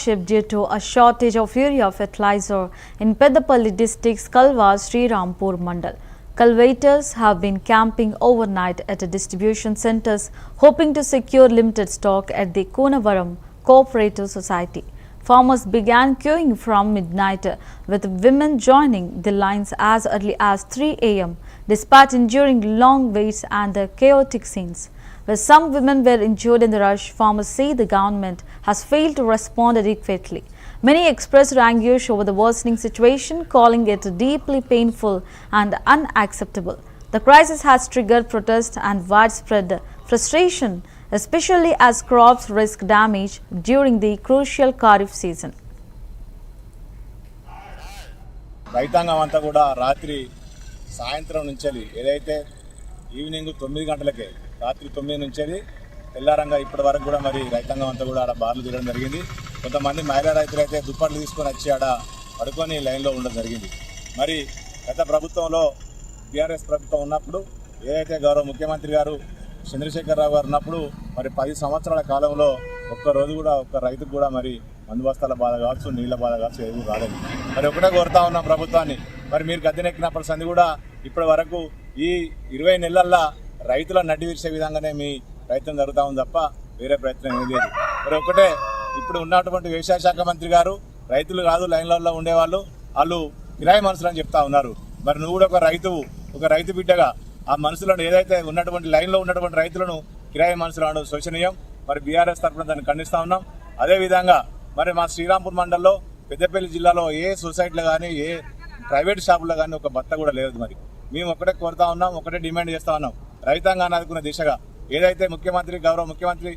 hardship due to a shortage of urea fertilizer in Peddapalli district's Kalwa Srirampur Mandal. Cultivators have been camping overnight at distribution centers hoping to secure limited stock at the Kunavaram Cooperative Society. Farmers began queuing from midnight, with women joining the lines as early as 3 a.m. despite enduring long waits and the chaotic scenes. Where some women were injured in the rush, farmers say the government has failed to respond adequately. Many expressed anguish over the worsening situation, calling it deeply painful and unacceptable. The crisis has triggered protest and widespread frustration, especially as crops risk damage during the crucial Kharif season. రైతాంగం అంతా కూడా రాత్రి సాయంత్రం నుంచి ఏదైతే evening 9 గంటలకే రాత్రి 9 నుంచి తెల్లారంగా ఇప్పటి వరకు కూడా మరి రైతాంగం అంతా కూడా ఆడ బార్లు తిరగడం జరిగింది. కొంతమంది మహిళా రైతులు అయితే దుప్పట్లు తీసుకొని వచ్చి ఆడ పడుకొని లైన్లో ఉండడం జరిగింది. మరి గత ప్రభుత్వంలో టీఆర్ఎస్ ప్రభుత్వం ఉన్నప్పుడు ఏదైతే గౌరవ ముఖ్యమంత్రి గారు చంద్రశేఖరరావు గారు ఉన్నప్పుడు మరి 10 సంవత్సరాల కాలంలో ఒక్కరోజు కూడా ఒక్క రైతుకు కూడా మరి మందు బస్తాల బాధ కావచ్చు, నీళ్ళ బాధ కావచ్చు ఏది రాలేదు. మరి ఒకటే కోరుతా ఉన్నాం ప్రభుత్వాన్ని, మరి మీరు గద్దెనెక్కినప్పుడు సంది కూడా ఇప్పటి వరకు ఈ 20 నెలల్లో రైతుల నడ్డి విరిసే విధంగానే మీ ప్రయత్నం జరుగుతూ ఉంది తప్ప వేరే ప్రయత్నం ఏమీ లేదు. మరి ఒకటే ఇప్పుడు ఉన్నటువంటి వ్యవసాయ శాఖ మంత్రి గారు రైతులు కాదు లైన్లలో ఉండేవాళ్ళు, వాళ్ళు కిరాయి మనుషులు అని చెప్తా ఉన్నారు. మరి నువ్వు కూడా ఒక రైతు బిడ్డగా ఆ మనుషులను ఏదైతే ఉన్నటువంటి లైన్లో ఉన్నటువంటి రైతులను కిరాయి మనుషులు అనడం శోచనీయం. మరి బీఆర్ఎస్ తరఫున దాన్ని ఖండిస్తూ ఉన్నాం. అదేవిధంగా మరి మా శ్రీరాంపూర్ మండలంలో పెద్దపల్లి జిల్లాలో ఏ సొసైటీలో కానీ ఏ ప్రైవేట్ షాపుల్లో కానీ ఒక బత్త కూడా లేదు. మరి మేము ఒకటే కోరుతా ఉన్నాం, ఒకటే డిమాండ్ చేస్తూ ఉన్నాం, రైతాంగాన్ని ఆదుకునే దిశగా ఏదైతే గౌరవ ముఖ్యమంత్రి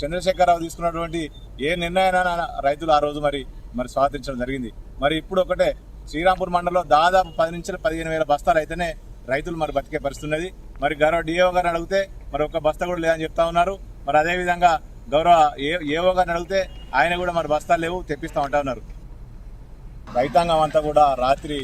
చంద్రశేఖరరావు తీసుకున్నటువంటి ఏ నిర్ణయాన్ని రైతులు ఆ రోజు మరి స్వాగతించడం జరిగింది. మరి ఇప్పుడు ఒకటే శ్రీరాంపూర్ మండలంలో దాదాపు 10 నుంచి 15,000 బస్తాలు అయితేనే రైతులు మరి బతికే పరిస్థితున్నది. మరి గౌరవ డిఓ గారిని అడిగితే మరి ఒక బస్తా కూడా లేదని చెప్తా ఉన్నారు. మరి అదేవిధంగా గౌరవ ఏఓ గారిని అడిగితే ఆయన కూడా మరి బస్తాలు లేవు తెప్పిస్తా ఉంటా ఉన్నారు. రైతాంగం అంతా కూడా రాత్రి